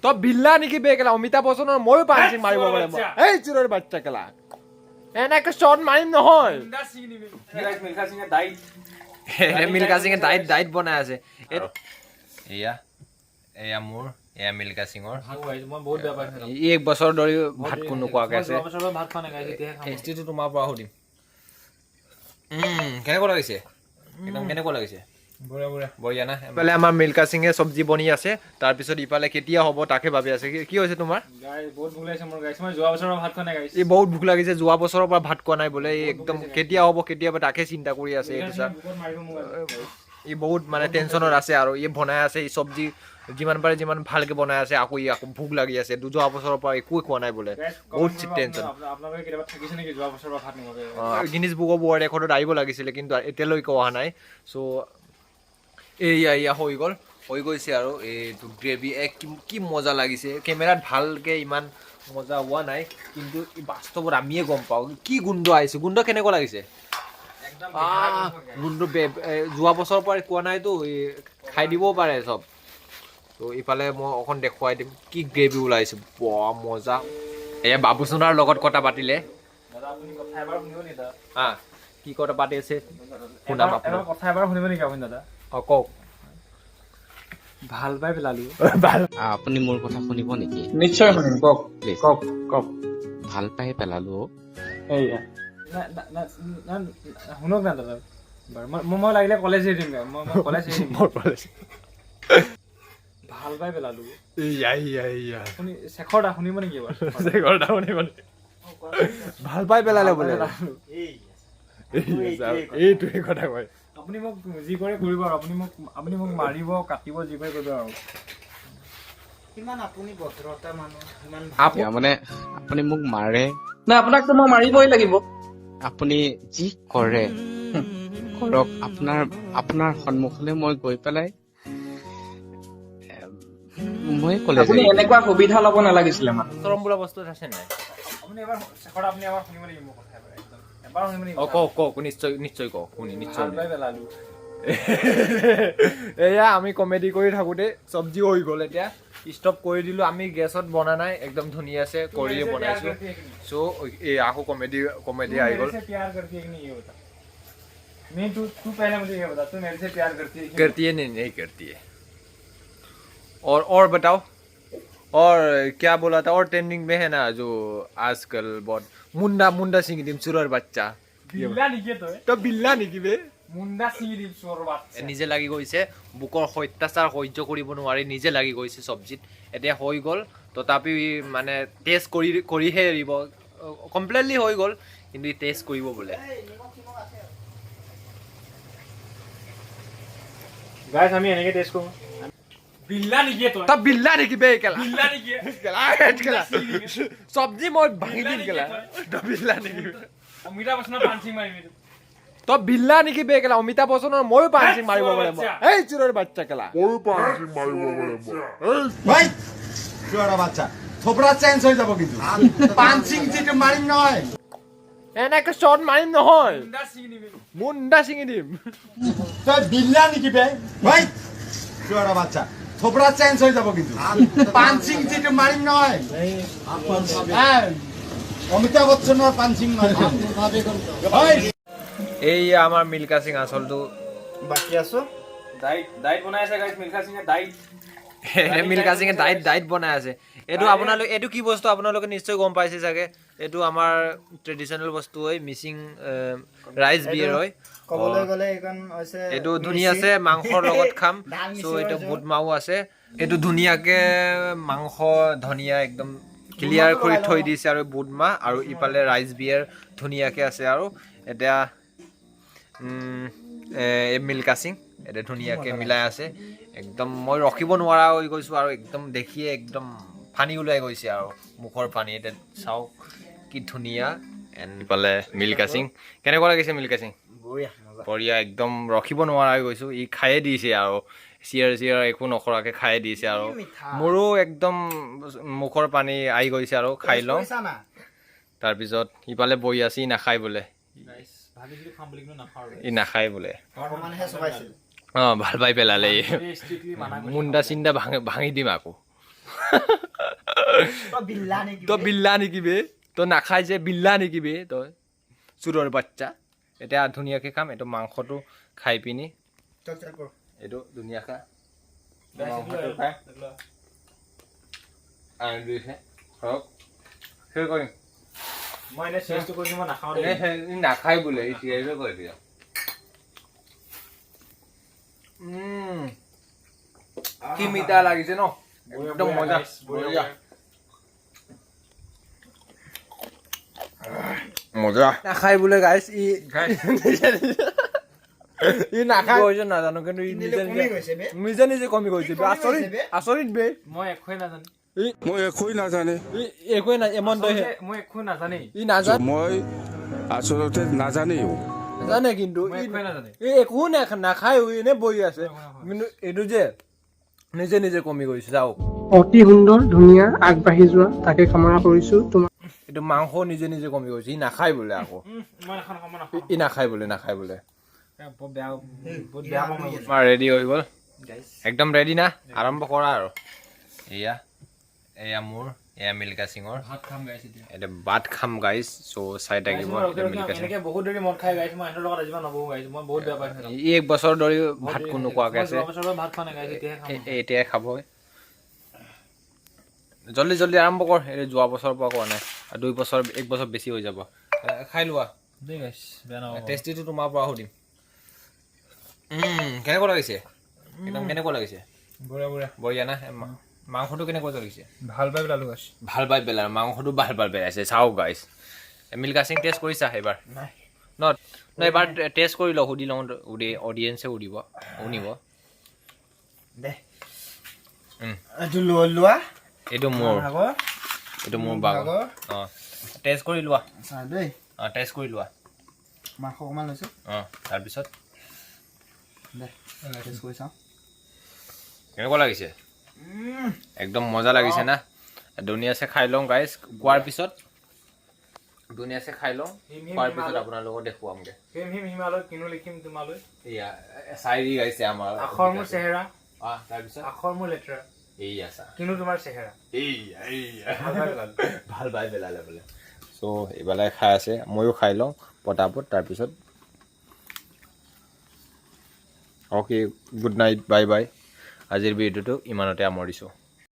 তো বিল্লা নেকি বে কেলা অমিতাভ বচ্চনৰ ময়ো পাঞ্চিং মাৰিব পাৰে মই এই চিৰৰ বাচ্চা কেলা এনেকে শ্বট মাৰিম নহয় মিল্কা সিঙে ডাইট বনাই আছে এয়া এয়া মোৰ এয়া মিল্কা সিঙৰ ই এক বছৰ ধৰি ভাত নোখোৱাকে আছে টেষ্টিটো তোমাৰ পৰা সুধিম কেনেকুৱা লাগিছে একদম কেনেকুৱা লাগিছে বঢ়িয়া না ইফালে আমাৰ মিল্কা সিঙে চব্জি বনি আছে তাৰপিছত ইফালে কেতিয়া হ'ব তাকে ভাবি আছে কি হৈছে তোমাৰ বহুত ভোক লাগিছে মোৰ গাইছ মই যোৱা বছৰৰ ভাত খোৱা নাই গাইছ ই বহুত ভোক লাগিছে যোৱা বছৰৰ পৰা ভাত খোৱা নাই বোলে একদম কেতিয়া হ'ব কেতিয়াবা তাকে চিন্তা কৰি আছে এইটো ই বহুত মানে টেনচনত আছে আৰু ই বনাই আছে ই চব্জি যিমান পাৰে যিমান ভালকে বনাই আছে আকৌ ভোক লাগি আছে যোৱা বছৰৰ পৰা একো খোৱা নাই বোলে বহুত টেনচন আপোনালোকে কেতিয়াবা থাকিছে নেকি যোৱা বছৰৰ পৰা ভাত নোখোৱাকে গিনিজ বুক অফ ৱৰ্ল্ড ৰেকৰ্ডত আহিব লাগিছিলে কিন্তু এতিয়ালৈকে অহা নাই চ' এয়া হৈ গৈছে আৰু এইটো গ্ৰেভি কি মজা লাগিছে কেমেৰাত ভালকে ইমান মজা হোৱা নাই কিন্তু বাস্তৱত আমিয়ে গম পাওঁ কি গোন্ধ আহিছে গোন্ধ কেনেকুৱা লাগিছে গোন্ধ যোৱা বছৰৰ পৰা কোৱা নাইতো খাই দিবও পাৰে চব তো ইফালে মই অকণ দেখুৱাই দিম কি গ্ৰেভি ওলাইছে বৰ মজা এয়া বাবুচোনাৰ লগত কথা পাতিলে কি কথা পাতি আছে শুনাম কথা এবাৰ শুনিব নেকি আপুনি দাদা কওক ভাল পাই পেলালো আপুনি মোৰ কথা শুনিব নেকি নিশ্চয় শুনিম কওক কওক ভাল পাই পেলালো এইয়া শুনক না দাদা মই লাগিলে কলেজ এৰি দিম মই কলেজ এৰি দিম ভাল পাই পেলালো আপুনি শেখৰ দা শুনিব নেকি এবাৰ শেখৰ দা শুনিব ভাল পাই পেলালে বোলে এইটোৱে কথা কয় আপুনি মোক যি কৰে কৰিব আৰু আপুনি মোক মাৰিব কাটিব যি কৰে কৰিব আৰু কিমান আপুনি বছৰটা মানুহ ইমান মানে আপুনি মোক মাৰে না আপোনাকতো মই মাৰিবই লাগিব আপুনি যি কৰে কৰক আপোনাৰ সন্মুখলৈ মই গৈ পেলাই মই কলে আপুনি এনেকুৱা সুবিধা ল'ব নালাগিছিলে মানে চৰম বোলা বস্তু আছে নাই আপুনি এবাৰ শেখৰ আপুনি এবাৰ শুনিব লাগিব মোৰ কথা এবাৰ শুনিব লাগিব কওক নিশ্চয় কওক শুনি নিশ্চয় পেলালো এয়া আমি কমেডি কৰি থাকোঁতে চব্জি হৈ গ'ল এতিয়া ষ্টপ কৰি দিলো আমি গেছত বনা নাই একদম ধুনীয়া আছে কৰিয়ে বনাইছো চ' আকৌ কমেডি আহি গ'ল करती है नहीं करती है और बताओ और क्या बोला था और ट्रेंडिंग में है ना जो आजकल बहुत मुंडा सिंह दिम चुरर बच्चा तो बिल्ला निकी बे मुंडा सिंह दिम चुरर बच्चा নিজে লাগি গৈছে বুকৰ হত্যাচাৰ সহ্য কৰিব নোৱাৰি নিজে লাগি গৈছে চব্জিত এতিয়া হৈ গ'ল তথাপি মানে টেষ্ট কৰিহে এৰিব কমপ্লিটলি হৈ গ'ল কিন্তু টেষ্ট কৰিব বোলে गाइस আমি এনেকে টেস্ট কৰো বিল্লা নিকি তো তা বিল্লা নিকি বে কেলা বিল্লা নিকি কেলা সবজি মই ভাঙি দিম কেলা তা বিল্লা নিকি অমিতাভ বচ্চনৰ পাঞ্চিং মাৰিবি তো বিল্লা নিকি বে কেলা অমিতাভ বচ্চনৰ ময়ো পাঞ্চিং মাৰিব পাৰে মই এই চিৰৰ বাচ্চা কেলা ময়ো পাঞ্চিং মাৰিব পাৰে মই ভাই চিৰৰ বাচ্চা থোপৰা চেঞ্জ হৈ যাব কিন্তু পাঞ্চিং যিটো মাৰিম নহয় এনেকে শ্বট মাৰিম নহয় মুন্ডা ছিঙি দিম তই বিল্লা নেকি বে ভাই চিৰৰ বাচ্চা থোপৰা চেঞ্জ হৈ যাব কিন্তু পাঞ্চিং যিটো মাৰিম নহয় অমিতাভ বচ্চনৰ পাঞ্চিং মাৰিম এই আমাৰ মিল্কা সিং আচলটো বাকি আছো ডাইট বনাই আছে গাইস মিল্কা সিঙে মিল্কা সিঙে ডাইট বনাই আছে এইটো আপোনালোক এইটো কি বস্তু আপোনালোকে নিশ্চয় গম পাইছে চাগে এইটো আমাৰ ট্ৰেডিশনেল বস্তু হয় মিচিং ৰাইচ বিয়েৰ হয় কবলৈ গলে এখন হৈছে এইটো ধুনীয়া আছে মাংসৰ লগত খাম সো এইটো বুট মাও আছে এইটো ধুনীয়াকে মাংস ধনিয়া একদম ক্লিয়াৰ কৰি থৈ দিছে আৰু বুট মা আৰু ইফালে ৰাইচ বিয়েৰ ধুনীয়াকে আছে আৰু এতিয়া মিল্কা সিং এটা ধুনীয়াকে মিলাই আছে একদম মই ৰখিব নোৱাৰা হৈ গৈছো আৰু একদম দেখিয়ে একদম পানী ওলাই গৈছে আৰু মুখৰ পানী এটা চাওক কি ধুনীয়া এণ্ড ইফালে মিল্কা সিং কেনেকুৱা লাগিছে মিল্কা সিং বঢ়িয়া একদম ৰখিব নোৱাৰা হৈ গৈছো ই খায়ে দিছে আৰু চিয়াৰ একো নকৰাকে খায়ে দিছে আৰু মোৰো একদম মুখৰ পানী আহি গৈছে আৰু খাই লওঁ তাৰপিছত ইফালে বহি আছে ই নাখায় বোলে ই নাখায় বোলে ভাল পাই পেলালে ষ্ট্ৰিক্টলি মানা কৰিছে মুণ্ডা চিণ্ডা ভাঙি দিম আকৌ তই বিল্লা নেকি বে তই নাখাই যে বিল্লা নেকি বে তই চোৰৰ বাচ্চা এতিয়া ধুনীয়াকৈ খাম এইটো মাংসটো খাই পিনি এইটো ধুনীয়াকৈ মাংসটো খাই আনি দিছে হওক সেই কৰিম মই এনে চেষ্টা কৰিছো মই নাখাওঁ দেই নাখাই বোলে এতিয়াই কৈ দিয়া কি মিঠা লাগিছে ন একদম মজা মজা নাখাই বোলে গাইছ ই নাখাই গৈছে নাজানো কিন্তু নিজে নিজে কমি গৈছে আচৰিত বে মই একোৱে নাজানো মই একোৱেই নাজানে একোৱে নাই এমন তই মই একো নাজানেই ই নাজানে মই আচলতে নাজানেও জানে কিন্তু মই একোৱে নাজানে একো নাখায় এনে বহি আছে কিন্তু এইটো যে নিজে নিজে কমি গৈছে যাওক অতি সুন্দৰ ধুনীয়া আগবাঢ়ি যোৱা তাকে কামনা কৰিছো তোমাৰ এইটো মাংস নিজে নিজে কমি গৈছে ই নাখায় বোলে আকৌ মই নাখাওঁ ই নাখায় বোলে বহুত বেয়া পাওঁ মই তোমাৰ ৰেডি হৈ গ'ল একদম ৰেডি না আৰম্ভ কৰা আৰু এয়া মোৰ এয়া মিল্কা সিঙৰ ভাত খাম গাইছ এতিয়া এটা ভাত খাম গাইছ চ' চাই থাকিব মিল্কা সিং এনেকে বহুত দেৰি মদ খাই গাইছ মই এহঁতৰ লগত আজিবা নবহো গাইছ মই বহুত বেয়া পাইছো ই এক বছৰ ধৰি ভাত কোনো নোখোৱাকৈ আছে ভাত খোৱা নাই গাইছ এতিয়াহে খাম এতিয়াই খাব জল্দি জল্দি আৰম্ভ কৰ এই যোৱা বছৰৰ পৰা কোৱা নাই 2 বছৰ 1 বছৰ বেছি হৈ যাব খাই লোৱা দেই গাইছ বেয়া নহয় টেষ্টিটো তোমাৰ পৰা সুধিম কেনেকুৱা লাগিছে একদম কেনেকুৱা লাগিছে বঢ়িয়া না মাংসটো কেনেকুৱা লাগিছে ভাল পাই পেলালো গাইছ ভাল পাই পেলাৰ মাংসটো ভাল পেলাইছে চাওক গাইছ মিল্কা সিং টেষ্ট কৰিছা এইবাৰ ন এবাৰ টেষ্ট কৰি লওঁ সুধি লওঁ অডিয়েঞ্চে শুনিব দে এইটো লোৱা এইটো মোৰ বাগ অঁ টেষ্ট কৰি লোৱা দেই অঁ টেষ্ট কৰি লোৱা মাংস অকণমান লৈছো অঁ তাৰপিছত দে টেষ্ট কৰি চাওঁ কেনেকুৱা লাগিছে একদম মজা লাগিছে না ধুনীয়াছে খাই লওঁ গাইছ কোৱাৰ পিছত ধুনীয়াছে খাই লওঁ কোৱাৰ পিছত আপোনালোকক দেখুৱামগৈ হিমালয় কিনো লিখিম তোমালৈ এয়া চাইৰি গাইছে আমাৰ আখৰ মোৰ চেহেৰা তাৰপিছত আখৰ মোৰ লেতেৰা এইয়া চা কিনো তোমাৰ চেহেৰা ভাল পাই পেলালে বোলে চ' এইবেলাই খাই আছে ময়ো খাই লওঁ পটাপট তাৰপিছত okay good night bye bye আজিৰ ভিডিঅ'টো ইমানতে সামৰিছোঁ